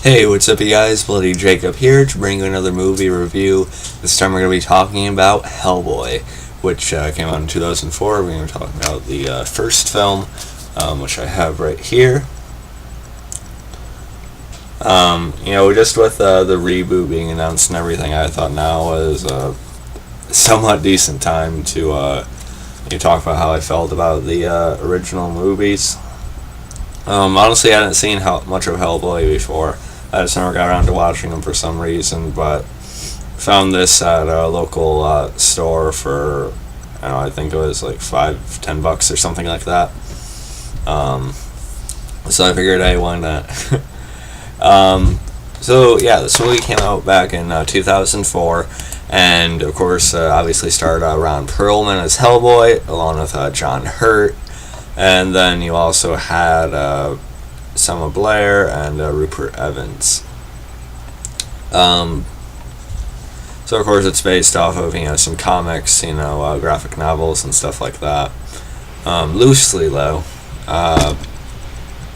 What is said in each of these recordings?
Hey, what's up, you guys? Bloody Jacob here to bring you another movie review. This time we're going to be talking about Hellboy, which came out in 2004. We're going to be talking about the first film, which I have right here. Just with the reboot being announced and everything, I thought now was a somewhat decent time to talk about how I felt about the original movies. Honestly, I hadn't seen much of Hellboy before. I just never got around to watching them for some reason, but found this at a local store for, I think it was like $5-10 or something like that. So I figured, hey, why not? This movie came out back in 2004, and of course, obviously starred Ron Perlman as Hellboy, along with John Hurt. And then you also had Selma Blair and Rupert Evans. So of course it's based off of some comics, graphic novels and stuff like that. Loosely though.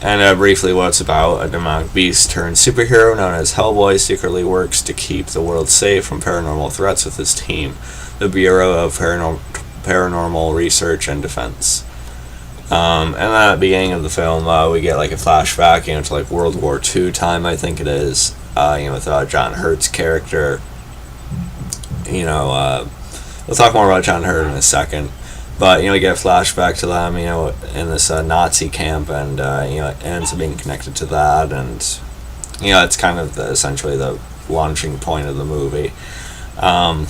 And briefly what it's about: a demonic beast turned superhero known as Hellboy secretly works to keep the world safe from paranormal threats with his team, the Bureau of Paranormal Research and Defense. And then at the beginning of the film, we get like a flashback, to like World War II time, I think it is, with John Hurt's character. We'll talk more about John Hurt in a second, but we get a flashback to them, in this Nazi camp, and it ends up being connected to that, and it's kind of essentially the launching point of the movie. So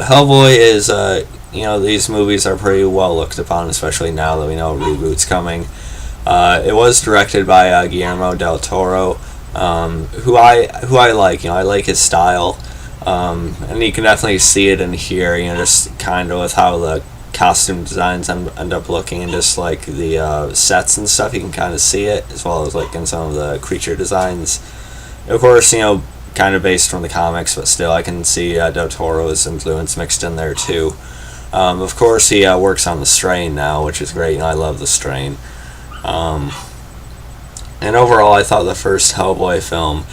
Hellboy is these movies are pretty well looked upon, especially now that we know a reboot's coming. It was directed by Guillermo del Toro, who I like. I like his style, and you can definitely see it in here. Just kind of with how the costume designs end up looking, and just like the sets and stuff. You can kind of see it, as well as like in some of the creature designs. Of course, kind of based from the comics, but still I can see del Toro's influence mixed in there too. Of course, he works on the Strain now, which is great. I love the Strain. And overall, I thought the first Hellboy film,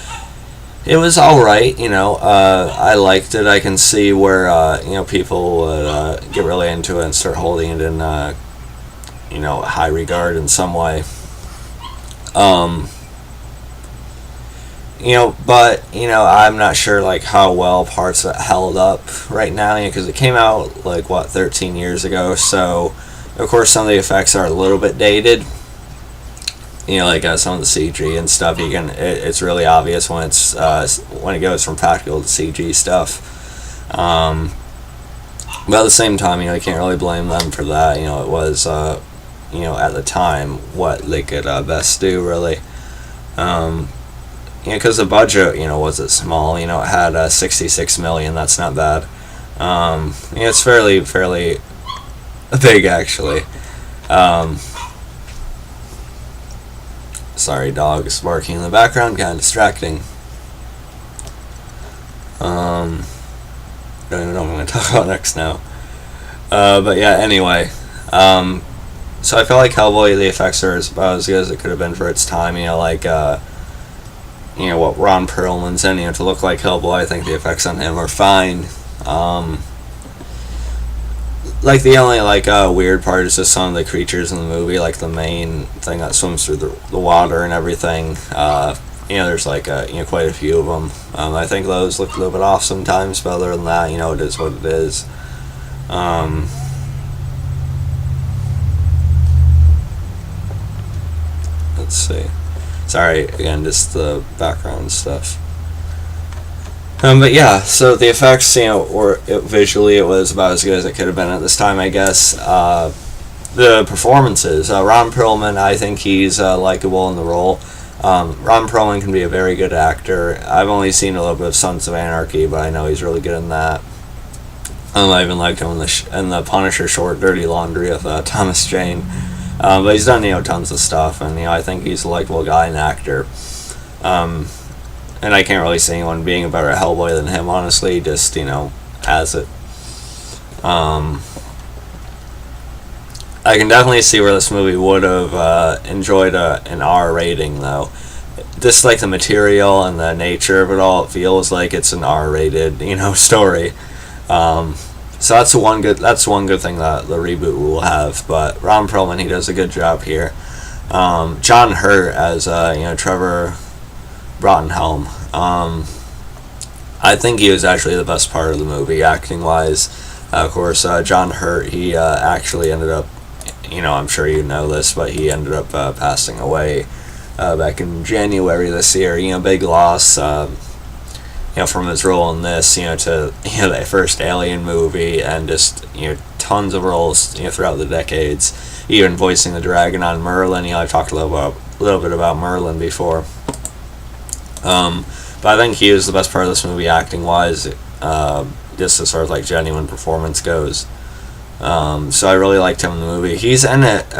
it was alright. I liked it. I can see where people would get really into it and start holding it in high regard in some way. But I'm not sure like how well parts of it held up right now, because it came out 13 years ago. So of course some of the effects are a little bit dated. Some of the CG and stuff. It's really obvious when it goes from practical to CG stuff. But at the same time, you can't really blame them for that. It was at the time what they could best do, really. Because the budget, wasn't small. It had $66 million. That's not bad. It's fairly big, actually. Sorry, dogs barking in the background, kind of distracting. Don't even know what I'm going to talk about next now. Anyway. So I feel like Hellboy, the effects are about as good as it could have been for its time. What Ron Perlman's in, to look like Hellboy. I think the effects on him are fine. The only weird part is just some of the creatures in the movie, like the main thing that swims through the water and everything. There's quite a few of them. I think those look a little bit off sometimes, but other than that, it is what it is. Let's see. Sorry, again, just the background stuff. So the effects, visually it was about as good as it could have been at this time, I guess. The performances, Ron Perlman, I think he's likable in the role. Ron Perlman can be a very good actor. I've only seen a little bit of Sons of Anarchy, but I know he's really good in that. I even liked him in the Punisher short, Dirty Laundry with Thomas Jane. But he's done, tons of stuff, and, I think he's a likable guy and actor. And I can't really see anyone being a better Hellboy than him, honestly, just, as it. I can definitely see where this movie would have enjoyed an R rating, though. just like the material and the nature of it all, it feels like it's an R-rated, story. So that's one good thing that the reboot will have. But Ron Perlman, he does a good job here. John Hurt as Trevor Brottenhelm. I think he was actually the best part of the movie, acting wise. Of course, John Hurt, he actually ended up, I'm sure you know this, but he ended up passing away back in January this year. Big loss. From his role in this, to that first Alien movie, and just tons of roles throughout the decades, even voicing the dragon on Merlin. I've talked a little bit about Merlin before. But I think he was the best part of this movie, acting wise, just as far as like genuine performance goes. So I really liked him in the movie. He's in it,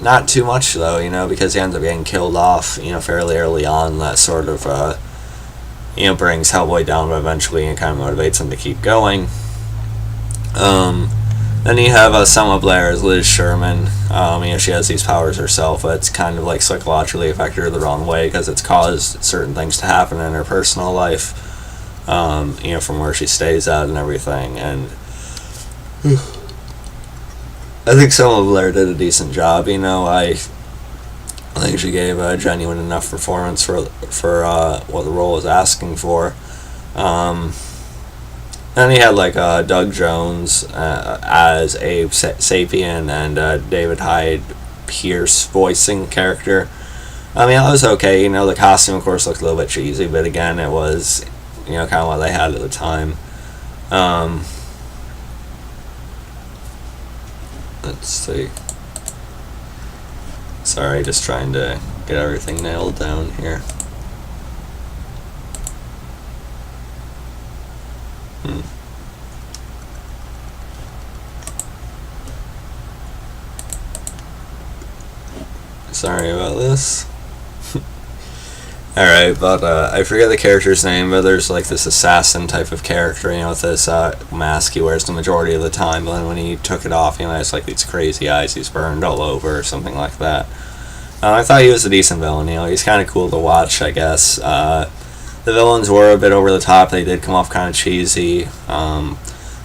not too much though, because he ends up getting killed off, fairly early on. That sort of brings Hellboy down, but eventually it kind of motivates him to keep going. Then you have Selma Blair as Liz Sherman. She has these powers herself, but it's kind of like psychologically affected her the wrong way because it's caused certain things to happen in her personal life, from where she stays at and everything. And I think Selma Blair did a decent job. I think she gave a genuine enough performance for what the role was asking for. Then he had like Doug Jones as Abe Sapien and David Hyde Pierce voicing character. That was okay. The costume of course looked a little bit cheesy, but again it was kind of what they had at the time. Let's see. Sorry, just trying to get everything nailed down here. Sorry about this. Alright, but I forget the character's name, but there's like this assassin type of character, with this mask he wears the majority of the time, but then when he took it off, it's like these crazy eyes he's burned all over or something like that. I thought he was a decent villain, he's kind of cool to watch, I guess. The villains were a bit over the top, they did come off kind of cheesy.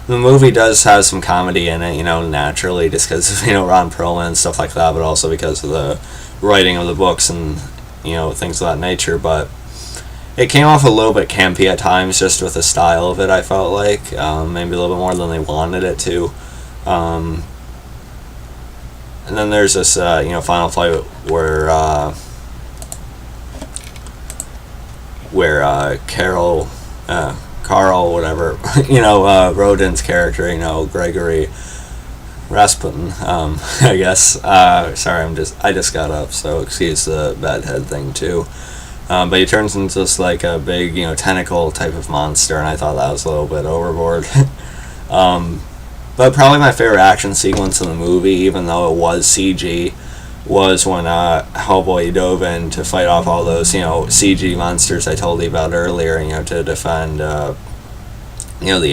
The movie does have some comedy in it, naturally, just because of, Ron Perlman and stuff like that, but also because of the writing of the books and, things of that nature, but it came off a little bit campy at times, just with the style of it, I felt like, maybe a little bit more than they wanted it to. And then there's this, final fight where Carl, whatever, Rodin's character, Gregory Rasputin, I guess. Sorry, I just got up, so excuse the bad head thing too. But he turns into this like a big, tentacle type of monster, and I thought that was a little bit overboard. But probably my favorite action sequence in the movie, even though it was CG, was when Hellboy dove in to fight off all those, CG monsters I told you about earlier, to defend, the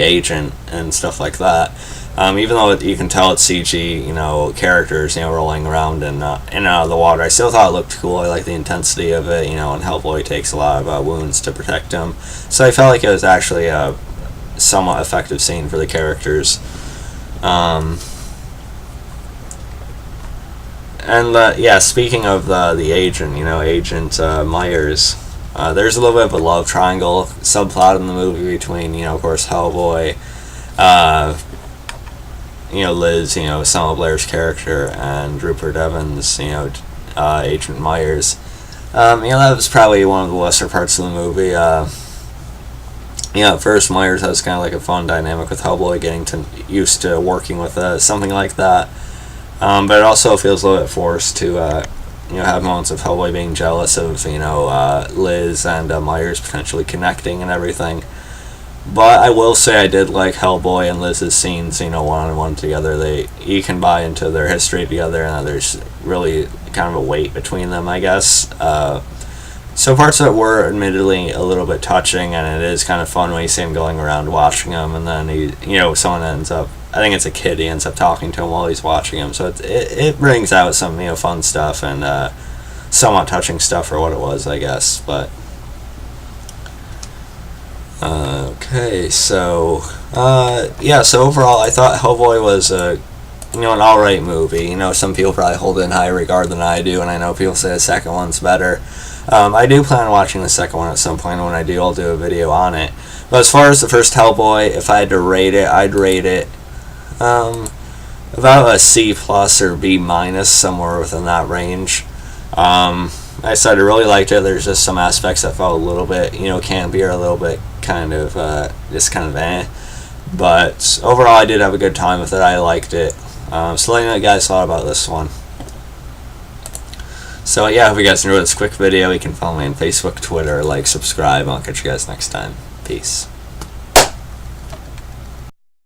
agent and stuff like that. Even though you can tell it's CG, characters, rolling around in and out of the water, I still thought it looked cool. I like the intensity of it, and Hellboy takes a lot of wounds to protect him. So I felt like it was actually a somewhat effective scene for the characters. Speaking of the agent, Agent Myers, there's a little bit of a love triangle subplot in the movie between, of course, Hellboy, Liz, Selma Blair's character, and Rupert Evans, Agent Myers. That was probably one of the lesser parts of the movie. At first Myers has kind of like a fun dynamic with Hellboy, getting used to working with something like that. But it also feels a little bit forced to, have moments of Hellboy being jealous of, Liz and Myers potentially connecting and everything. But I will say I did like Hellboy and Liz's scenes, one-on-one together. You can buy into their history together, and there's really kind of a weight between them, I guess. So parts of it were admittedly a little bit touching, and it is kind of fun when you see him going around watching him, and then someone ends up, I think it's a kid, he ends up talking to him while he's watching him, so it brings out some, fun stuff, and somewhat touching stuff for what it was, I guess. But okay, so yeah. So overall, I thought Hellboy was an alright movie. Some people probably hold it in higher regard than I do, and I know people say the second one's better. I do plan on watching the second one at some point, and when I do, I'll do a video on it. But as far as the first Hellboy, if I had to rate it, I'd rate it about a C plus or B minus, somewhere within that range. I said I really liked it. There's just some aspects that felt a little bit, campy or a little bit kind of just kind of eh. But overall, I did have a good time with it. I liked it. So let me know what you guys thought about this one. So yeah, I hope you guys enjoyed this quick video. You can follow me on Facebook, Twitter, like, subscribe. I'll catch you guys next time. Peace.